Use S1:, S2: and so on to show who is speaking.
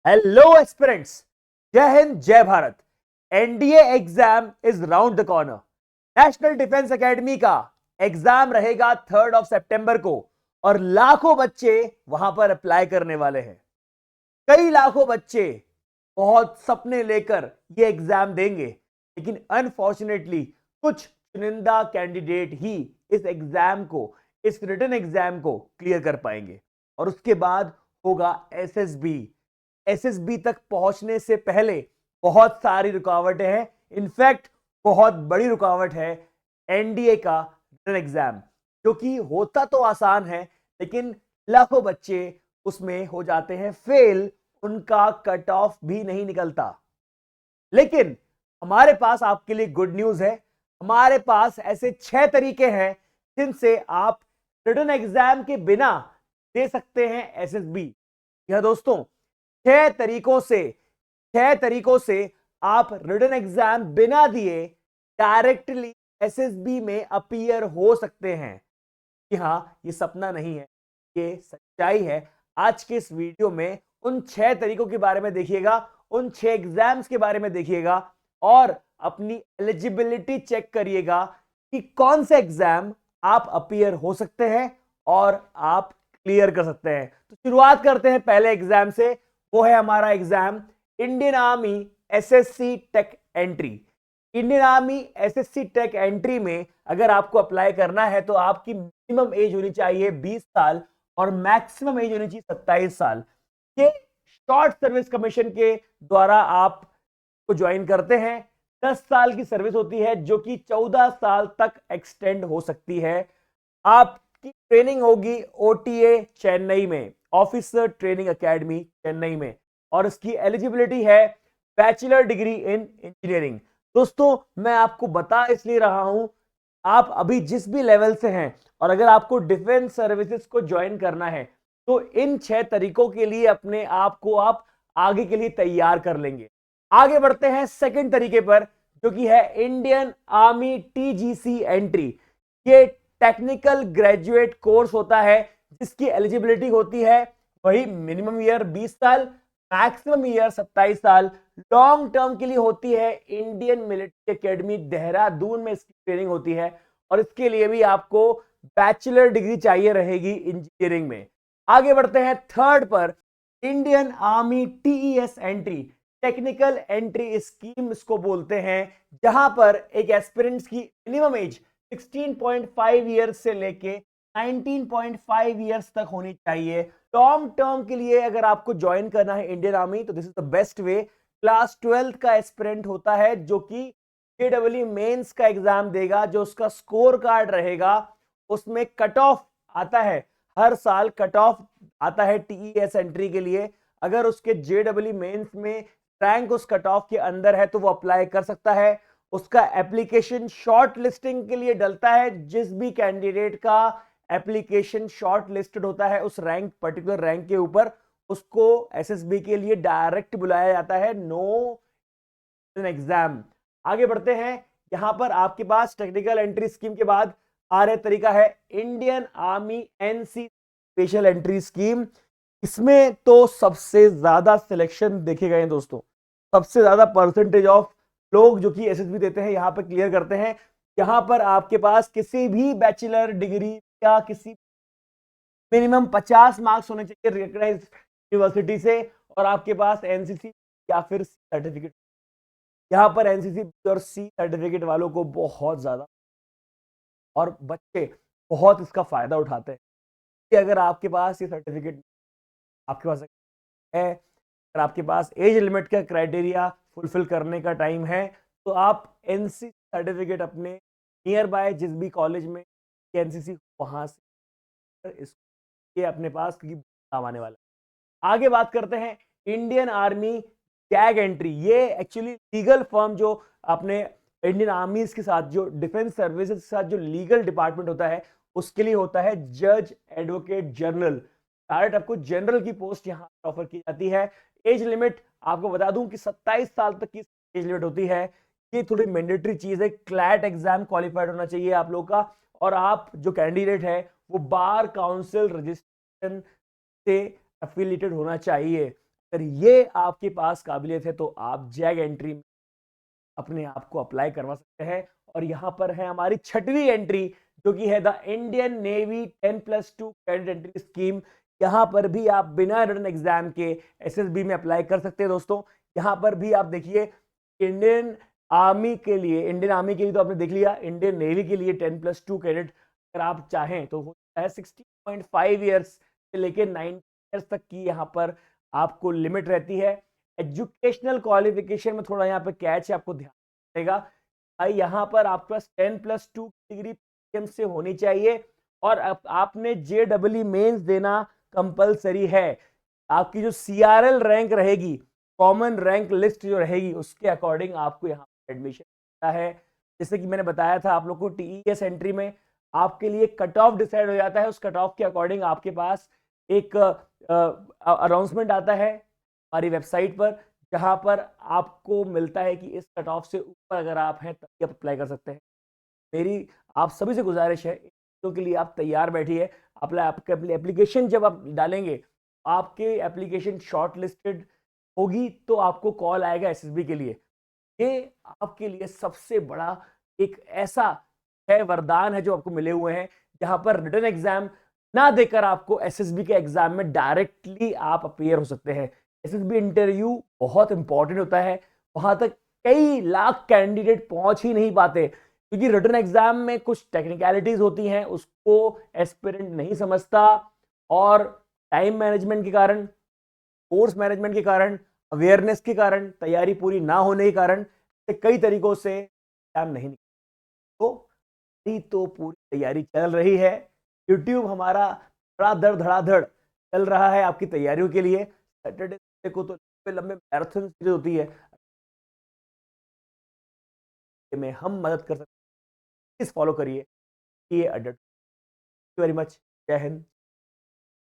S1: Hello aspirants, जय हिंद जय Bharat. NDA exam is round the corner. National defence academy का exam रहेगा 3 सितंबर को और लाखों बच्चे वहां पर अप्लाई करने वाले हैं। कई लाखों बच्चे बहुत सपने लेकर ये एग्जाम देंगे, लेकिन अनफॉर्चुनेटली कुछ चुनिंदा कैंडिडेट ही इस एग्जाम को, इस रिटन एग्जाम को क्लियर कर पाएंगे और उसके बाद होगा एसएसबी। एसएसबी तक पहुंचने से पहले बहुत सारी रुकावटें हैं। इनफैक्ट बहुत बड़ी रुकावट है एनडीए का रिटन एग्जाम, जो कि होता तो आसान है लेकिन लाखों बच्चे उसमें हो जाते हैं फेल। उनका कट ऑफ भी नहीं निकलता। लेकिन हमारे पास आपके लिए गुड न्यूज है। हमारे पास ऐसे 6 तरीके हैं जिनसे आप रिटन एग्जाम के बिना दे सकते हैं एसएसबी। यह दोस्तों, 6 तरीकों से आप रिटन एग्जाम बिना दिए डायरेक्टली एसएसबी में अपीयर हो सकते हैं। कि हां, ये सपना नहीं है, ये सच्चाई है। आज के इस वीडियो में उन 6 तरीकों के बारे में देखिएगा, उन 6 एग्जाम्स के बारे में देखिएगा और अपनी एलिजिबिलिटी चेक करिएगा कि कौन से एग्जाम आप अपीयर हो सकते हैं और आप क्लियर कर सकते हैं। तो शुरुआत करते हैं पहले एग्जाम से। वो है हमारा exam Indian army SSC tech entry. Indian army SSC tech entry में अगर आपको अप्लाई करना है तो आपकी मिनिमम एज होनी चाहिए 20 साल और मैक्सिमम एज होनी चाहिए 27 साल। ये शॉर्ट सर्विस कमीशन के द्वारा आप को ज्वाइन करते हैं। 10 साल की सर्विस होती है जो कि 14 साल तक एक्सटेंड हो सकती है। आपकी ट्रेनिंग होगी ओटीए चेन्नई में, ऑफिसर ट्रेनिंग एकेडमी चेन्नई में, और इसकी एलिजिबिलिटी है बैचलर डिग्री इन इंजीनियरिंग। दोस्तों, मैं आपको बता इसलिए रहा हूं, आप अभी जिस भी लेवल से हैं और अगर आपको डिफेंस सर्विसेज को ज्वाइन करना है तो इन 6 तरीकों के लिए अपने आप को आप आगे के लिए तैयार कर लेंगे। आगे बढ़ते हैं सेकंड तरीके पर, जो कि है इंडियन आर्मी टीजीसी एंट्री। ये टेक्निकल ग्रेजुएट कोर्स होता है जिसकी एलिजिबिलिटी होती है वही मिनिमम ईयर 20 साल, मैक्सिमम ईयर 27 साल। लॉन्ग टर्म के लिए होती है इंडियन मिलिट्री एकेडमी देहरादून में इसकी ट्रेनिंग होती है और इसके लिए भी आपको बैचलर डिग्री चाहिए रहेगी इंजीनियरिंग में। आगे बढ़ते हैं थर्ड पर, Indian army TES entry. Technical entry scheme इसको बोलते हैं, जहां पर एक एस्पिरेंट्स की मिनिमम एज 16.5 ईयर्स से लेके 19.5 ईयर्स तक होनी चाहिए। लॉन्ग टर्म के लिए अगर आपको ज्वाइन करना है इंडियन आर्मी तो this is the best way. Class 12 का एस्पिरेंट होता है जो कि जेडब्ल्यू मेंस का एग्जाम देगा। जो उसका स्कोर कार्ड रहेगा उसमें कट ऑफ आता है, हर साल कट ऑफ आता है टीईएस एंट्री के लिए। अगर उसके जेडब्ल्यू मेंस में रैंक उस कट ऑफ के अंदर है तो वो अप्लाई कर सकता है। उसका एप्लीकेशन शॉर्ट लिस्टिंग के लिए डलता है। जिस भी कैंडिडेट का एप्लीकेशन शॉर्ट लिस्टेड होता है उस रैंक, पर्टिकुलर रैंक के ऊपर, उसको एसएसबी के लिए डायरेक्ट बुलाया जाता है, नो एग्जाम। आगे बढ़ते हैं। यहां पर आपके पास टेक्निकल एंट्री स्कीम के बाद आ रहा तरीका है Indian army NC special entry scheme. इसमें तो सबसे ज्यादा सिलेक्शन देखे गए हैं दोस्तों। सबसे ज्यादा परसेंटेज ऑफ लोग जो कि एसएसबी देते हैं यहां पर क्लियर करते हैं। यहां पर आपके पास किसी भी बैचलर डिग्री या किसी मिनिमम 50 मार्क्स होने चाहिए रिकॉग्नाइज्ड यूनिवर्सिटी से और आपके पास एनसीसी या फिर सर्टिफिकेट। यहां पर एनसीसी और सी सर्टिफिकेट वालों को बहुत ज्यादा और बच्चे बहुत इसका फायदा उठाते हैं कि अगर आपके पास ये सर्टिफिकेट आपके पास है, अगर आपके पास एज लिमिट का क्राइटेरिया फुलफिल करने का टाइम है तो आप एनसीसी सर्टिफिकेट अपने नियर बाय जिस भी कॉलेज में एनसीसी वहां से इसके अपने पास काम आने वाला है। आगे बात करते हैं इंडियन आर्मी जैग एंट्री। ये एक्चुअली लीगल फर्म जो अपने इंडियन आर्मी के साथ, जो डिफेंस सर्विसेज के साथ जो लीगल डिपार्टमेंट होता है उसके लिए होता है जज एडवोकेट जनरल। डायरेक्ट आपको जनरल की पोस्ट यहां ऑफर की जाती है। एज लिमिट आपको बता दूं कि 27 साल तक की एज लिमिट होती है। ये थोड़ी मैंडेटरी चीज है। क्लैट एग्जाम क्वालिफाइड होना चाहिए आप लोग का और आप जो कैंडिडेट है वो बार काउंसिल रजिस्ट्रेशन से एफिलिएटेड होना चाहिए। अगर ये आपके पास काबिलियत है तो आप जैग एंट्री में अपने आप को अप्लाई करवा सकते हैं। और यहां पर है हमारी 6वीं एंट्री, जो कि है the Indian navy 10+2 cadet entry scheme. यहां पर भी आप बिना रिटन एग्जाम के एसएसबी में अप्लाई कर सकते हैं दोस्तों। यहां पर भी आप देखिए, इंडियन आर्मी के लिए तो आपने देख लिया, इंडियन नेवी के लिए 10+2 कैडेट अगर आप चाहें तो होता है 16.5 ईयर्स से लेकर 9 ईयर्स तक की यहाँ पर आपको लिमिट रहती है। एजुकेशनल क्वालिफिकेशन में थोड़ा यहाँ पे कैच है, आपको ध्यान देगा भाई, यहाँ पर आपके पास 10+2 डिग्री पीएम से होनी चाहिए और आपने जेडब्ल्यू मेंस देना कंपलसरी है। आपकी जो सीआरएल रैंक रहेगी, कॉमन रैंक लिस्ट जो रहेगी, उसके अकॉर्डिंग आपको यहाँ पर एडमिशन मिलता है। जैसे कि मैंने बताया था आप लोग को, टीईएस एंट्री में आपके लिए कट ऑफ डिसाइड हो जाता है। उस कट ऑफ के अकॉर्डिंग आपके पास एक अनाउंसमेंट आता है हमारी वेबसाइट पर, जहां पर आपको मिलता है कि इस कट ऑफ से ऊपर अगर आप हैं तभी आप अप्लाई कर सकते हैं। मेरी आप सभी से गुजारिश है, तो के लिए आप तैयार बैठिए। आपके एप्लीकेशन जब आप डालेंगे, आपके एप्लीकेशन शॉर्ट लिस्टेड होगी तो आपको कॉल आएगा एसएसबी के लिए। ये आपके लिए सबसे बड़ा एक ऐसा है वरदान है जो आपको मिले हुए हैं, जहां पर रिटन एग्जाम ना देकर आपको एसएसबी के एग्जाम में डायरेक्टली आप अपीयर हो सकते हैं। एसएसबी इंटरव्यू बहुत इंपॉर्टेंट होता है, वहां तक कई लाख कैंडिडेट पहुंच ही नहीं पाते, क्योंकि रिटन एग्जाम में कुछ टेक्निकलिटीज होती हैं, उसको एस्पिरेंट नहीं समझता, और टाइम मैनेजमेंट के कारण, कोर्स मैनेजमेंट के कारण, अवेयरनेस के कारण, तैयारी पूरी ना होने के कारण कई तरीकों से एग्जाम नहीं निकलता। तो पूरी तैयारी चल रही है, यूट्यूब हमारा धड़ाधड़ धड़ाधड़ चल रहा है आपकी तैयारियों के लिए। सैटरडे को तो लंबे लंबे मैराथन सीरीज होती है, में हम मदद कर सकते हैं, प्लीज फॉलो करिए। Very much. जय हिंद।